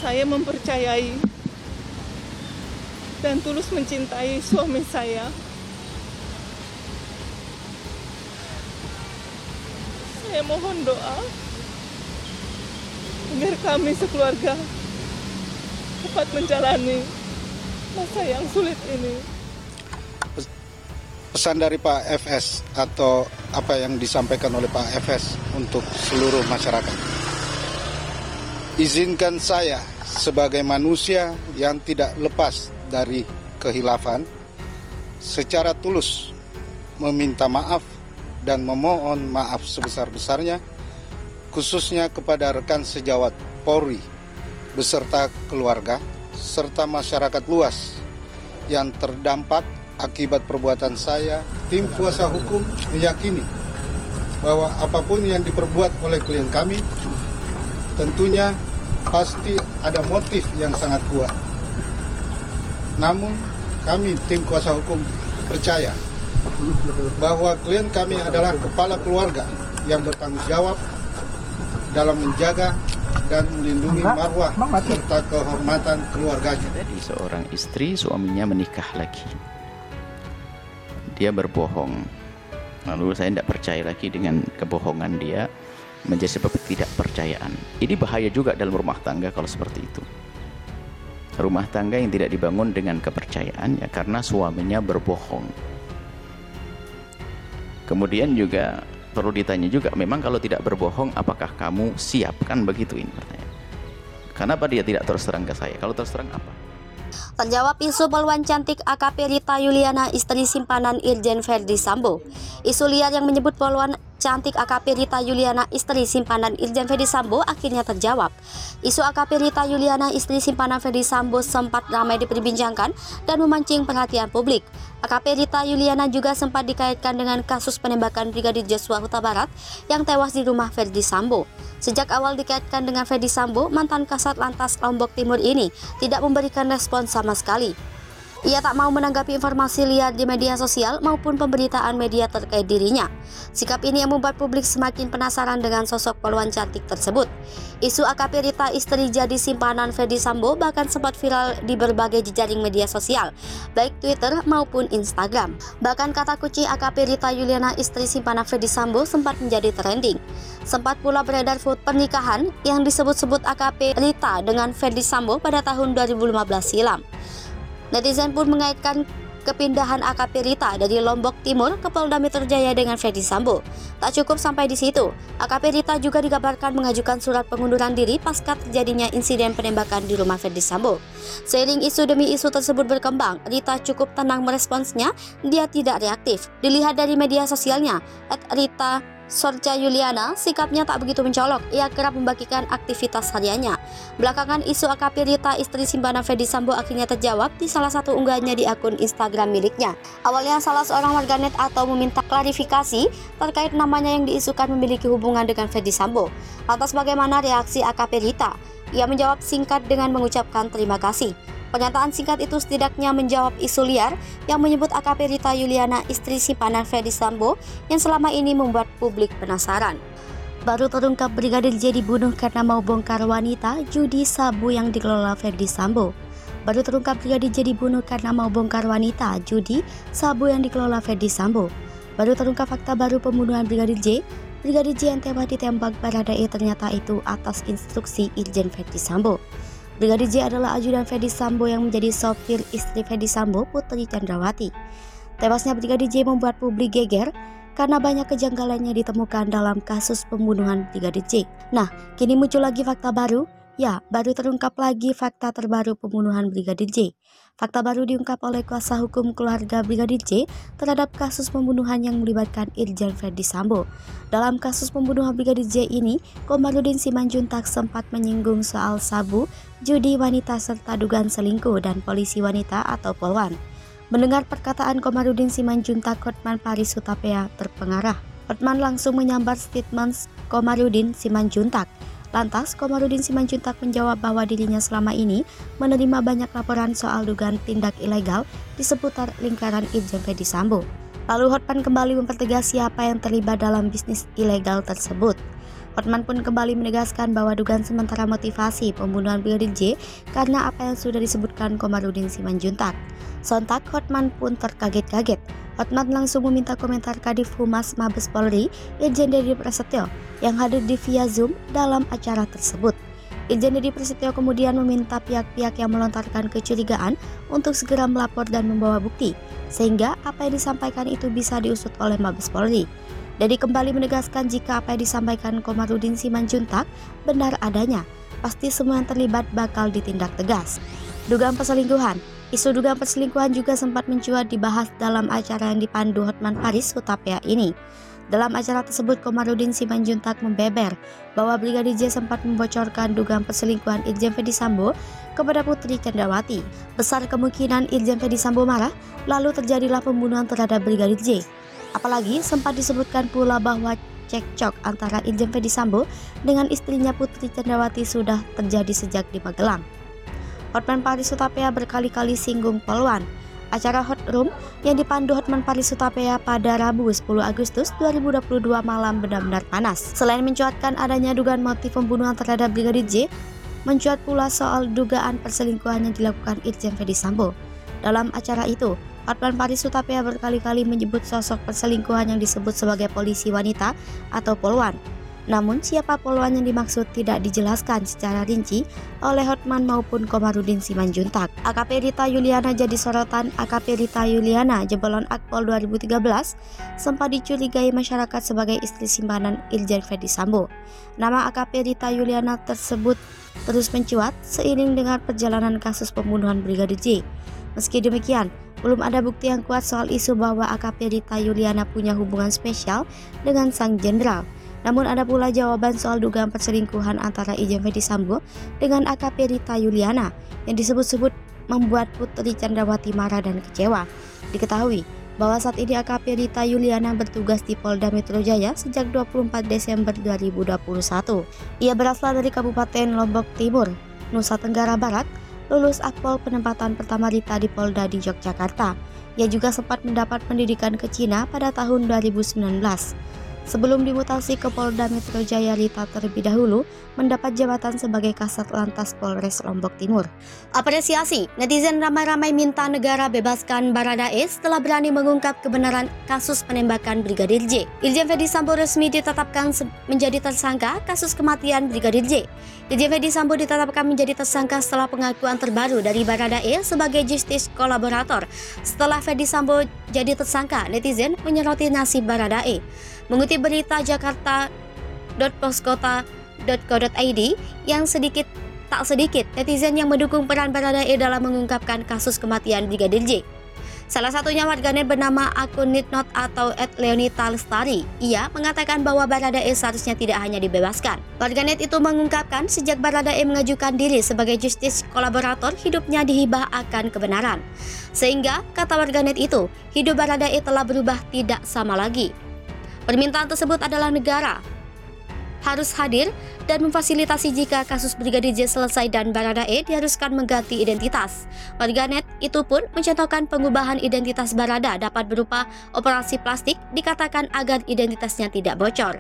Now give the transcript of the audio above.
Saya mempercayai dan tulus mencintai suami saya. Saya mohon doa agar kami sekeluarga dapat menjalani masa yang sulit ini. Pesan dari Pak FS atau apa yang disampaikan oleh Pak FS untuk seluruh masyarakat. Izinkan saya sebagai manusia yang tidak lepas dari kehilafan secara tulus meminta maaf dan memohon maaf sebesar-besarnya khususnya kepada rekan sejawat Polri beserta keluarga serta masyarakat luas yang terdampak akibat perbuatan saya. Tim kuasa hukum meyakini bahwa apapun yang diperbuat oleh klien kami tentunya pasti ada motif yang sangat kuat. Namun kami tim kuasa hukum percaya bahwa klien kami adalah kepala keluarga yang bertanggung jawab dalam menjaga dan melindungi marwah serta kehormatan keluarganya. Jadi seorang istri, suaminya menikah lagi. Dia berbohong. Lalu saya tidak percaya lagi dengan kebohongan dia, menjadi sebab ketidakpercayaan. Ini bahaya juga dalam rumah tangga kalau seperti itu. Rumah tangga yang tidak dibangun dengan kepercayaan ya karena suaminya berbohong. Kemudian juga perlu ditanya juga, memang kalau tidak berbohong apakah kamu siap? Kan begitu ini pertanyaan. Kenapa dia tidak terus terang ke saya? Kalau terus terang apa? Terjawab isu peluang cantik AKP Rita Yuliana, istri simpanan Irjen Verdi Sambo. Isu liar yang menyebut peluang cantik AKP Rita Yuliana, istri simpanan Irjen Verdi Sambo akhirnya terjawab. Isu AKP Rita Yuliana, istri simpanan Verdi Sambo sempat ramai diperbincangkan dan memancing perhatian publik. AKP Rita Yuliana juga sempat dikaitkan dengan kasus penembakan Brigadir Joshua Huta Barat yang tewas di rumah Verdi Sambo. Sejak awal dikaitkan dengan Verdi Sambo, mantan Kasat Lantas Lombok Timur ini tidak memberikan respon sama sekali. Ia tak mau menanggapi informasi liar di media sosial maupun pemberitaan media terkait dirinya. Sikap ini yang membuat publik semakin penasaran dengan sosok poluan cantik tersebut. Isu AKP Rita, istri jadi simpanan Verdi Sambo, bahkan sempat viral di berbagai jejaring media sosial, baik Twitter maupun Instagram. Bahkan kata kunci AKP Rita Yuliana, istri simpanan Verdi Sambo, sempat menjadi trending. Sempat pula beredar foto pernikahan yang disebut-sebut AKP Rita dengan Verdi Sambo pada tahun 2015 silam. Netizen pun mengaitkan kepindahan AKP Rita dari Lombok Timur ke Polda Metro Jaya dengan Verdi Sambo. Tak cukup sampai di situ, AKP Rita juga dikabarkan mengajukan surat pengunduran diri pasca terjadinya insiden penembakan di rumah Verdi Sambo. Seiring isu demi isu tersebut berkembang, Rita cukup tenang meresponsnya, dia tidak reaktif. Dilihat dari media sosialnya, @Rita Sorcha Yuliana, sikapnya tak begitu mencolok. Ia kerap membagikan aktivitas hariannya. Belakangan isu AKP Rita, istri simpanan Verdi Sambo, akhirnya terjawab di salah satu unggahannya di akun Instagram miliknya. Awalnya salah seorang warganet atau meminta klarifikasi terkait namanya yang diisukan memiliki hubungan dengan Verdi Sambo. Lantas bagaimana reaksi AKP Rita? Ia menjawab singkat dengan mengucapkan terima kasih. Pernyataan singkat itu setidaknya menjawab isu liar yang menyebut AKP Rita Yuliana, istri simpanan Verdi Sambo, yang selama ini membuat publik penasaran. Baru terungkap Brigadir J dibunuh karena mau bongkar wanita judi sabu yang dikelola Verdi Sambo. Baru terungkap Brigadir J dibunuh karena mau bongkar wanita judi sabu yang dikelola Verdi Sambo. Baru terungkap fakta baru pembunuhan Brigadir J. Brigadir J yang tewas ditembak Baradae ternyata itu atas instruksi Irjen Verdi Sambo. Brigadir J adalah ajudan Verdi Sambo yang menjadi sopir istri Verdi Sambo, Putri Chandrawati. Tewasnya Brigadir J membuat publik geger karena banyak kejanggalannya ditemukan dalam kasus pembunuhan Brigadir J. Nah, kini muncul lagi fakta baru. Ya, baru terungkap lagi fakta terbaru pembunuhan Brigadir J. Fakta baru diungkap oleh kuasa hukum keluarga Brigadir J terhadap kasus pembunuhan yang melibatkan Irjen Verdi Sambo. Dalam kasus pembunuhan Brigadir J ini, Komarudin Simanjuntak sempat menyinggung soal sabu, judi wanita serta dugaan selingkuh dan polisi wanita atau polwan. Mendengar perkataan Komarudin Simanjuntak, Hotman Paris Hutapea terpengarah. Hotman langsung menyambar statement Komarudin Simanjuntak. Lantas, Komarudin Simanjuntak menjawab bahwa dirinya selama ini menerima banyak laporan soal dugaan tindak ilegal di seputar lingkaran Irjen Verdi Sambo. Lalu Hotman kembali mempertegas siapa yang terlibat dalam bisnis ilegal tersebut. Hotman pun kembali menegaskan bahwa dugaan sementara motivasi pembunuhan Brigadir J karena apa yang sudah disebutkan Komarudin Simanjuntak. Sontak Hotman pun terkaget-kaget. Hotman langsung meminta komentar Kadif Humas Mabes Polri, Irjen Deddy Prasetyo, yang hadir di via Zoom dalam acara tersebut. Irjen Deddy Prasetyo kemudian meminta pihak-pihak yang melontarkan kecurigaan untuk segera melapor dan membawa bukti, sehingga apa yang disampaikan itu bisa diusut oleh Mabes Polri. Deddy kembali menegaskan jika apa yang disampaikan Komarudin Simanjuntak benar adanya, pasti semua yang terlibat bakal ditindak tegas. Dugaan perselingkuhan. Isu dugaan perselingkuhan juga sempat mencuat dibahas dalam acara yang dipandu Hotman Paris Hutapea ini. Dalam acara tersebut, Komarudin Simanjuntak membeber bahwa Brigadir J sempat membocorkan dugaan perselingkuhan Irjen Ferdy Sambo kepada Putri Candrawati. Besar kemungkinan Irjen Ferdy Sambo marah, lalu terjadilah pembunuhan terhadap Brigadir J. Apalagi sempat disebutkan pula bahwa cekcok antara Irjen Ferdy Sambo dengan istrinya Putri Candrawati sudah terjadi sejak di Magelang. Hotman Paris Hutapea berkali-kali singgung Polwan. Acara Hot Room yang dipandu Hotman Paris Hutapea pada Rabu 10 Agustus 2022 malam benar-benar panas. Selain mencuatkan adanya dugaan motif pembunuhan terhadap Brigadir J, mencuat pula soal dugaan perselingkuhan yang dilakukan Irjen Ferdy Sambo. Dalam acara itu, Hotman Paris Hutapea berkali-kali menyebut sosok perselingkuhan yang disebut sebagai polisi wanita atau Polwan. Namun siapa Polwan yang dimaksud tidak dijelaskan secara rinci oleh Hotman maupun Komarudin Simanjuntak. AKP Rita Yuliana jadi sorotan. AKP Rita Yuliana jebolan Akpol 2013 sempat dicurigai masyarakat sebagai istri simpanan Irjen Ferdy Sambo. Nama AKP Rita Yuliana tersebut terus mencuat seiring dengan perjalanan kasus pembunuhan Brigadir J. Meski demikian, belum ada bukti yang kuat soal isu bahwa AKP Rita Yuliana punya hubungan spesial dengan sang jenderal. Namun ada pula jawaban soal dugaan perselingkuhan antara Irjen Ferdy Sambo dengan AKP Rita Yuliana yang disebut-sebut membuat Putri Candrawati marah dan kecewa. Diketahui bahwa saat ini AKP Rita Yuliana bertugas di Polda Metro Jaya sejak 24 Desember 2021. Ia berasal dari Kabupaten Lombok Timur, Nusa Tenggara Barat, lulus Akpol penempatan pertama Rita di Polda di Yogyakarta. Ia juga sempat mendapat pendidikan ke Cina pada tahun 2019. Sebelum dimutasi ke Polda Metro Jaya, Rita terlebih dahulu mendapat jabatan sebagai Kasat Lantas Polres Lombok Timur. Apresiasi, netizen ramai-ramai minta negara bebaskan Baradae setelah berani mengungkap kebenaran kasus penembakan Brigadir J. Irjen Ferdy Sambo resmi ditetapkan menjadi tersangka kasus kematian Brigadir J. Irjen Ferdy Sambo ditetapkan menjadi tersangka setelah pengakuan terbaru dari Baradae sebagai justice kolaborator. Setelah Ferdy Sambo jadi tersangka, netizen menyoroti nasib Baradae. Mengutip berita jakarta.poskota.co.id yang tak sedikit netizen yang mendukung peran Baradae dalam mengungkapkan kasus kematian Brigadir J. Salah satunya warganet bernama akun Nitnot atau @Leonita Lestari. Ia mengatakan bahwa Baradae seharusnya tidak hanya dibebaskan. Warganet itu mengungkapkan sejak Baradae mengajukan diri sebagai justice kolaborator, hidupnya dihibah akan kebenaran. Sehingga, kata warganet itu, hidup Baradae telah berubah tidak sama lagi. Permintaan tersebut adalah negara harus hadir dan memfasilitasi jika kasus Brigadir J selesai dan Baradae diharuskan mengganti identitas. Warganet itu pun mencontohkan pengubahan identitas Barada dapat berupa operasi plastik, dikatakan agar identitasnya tidak bocor.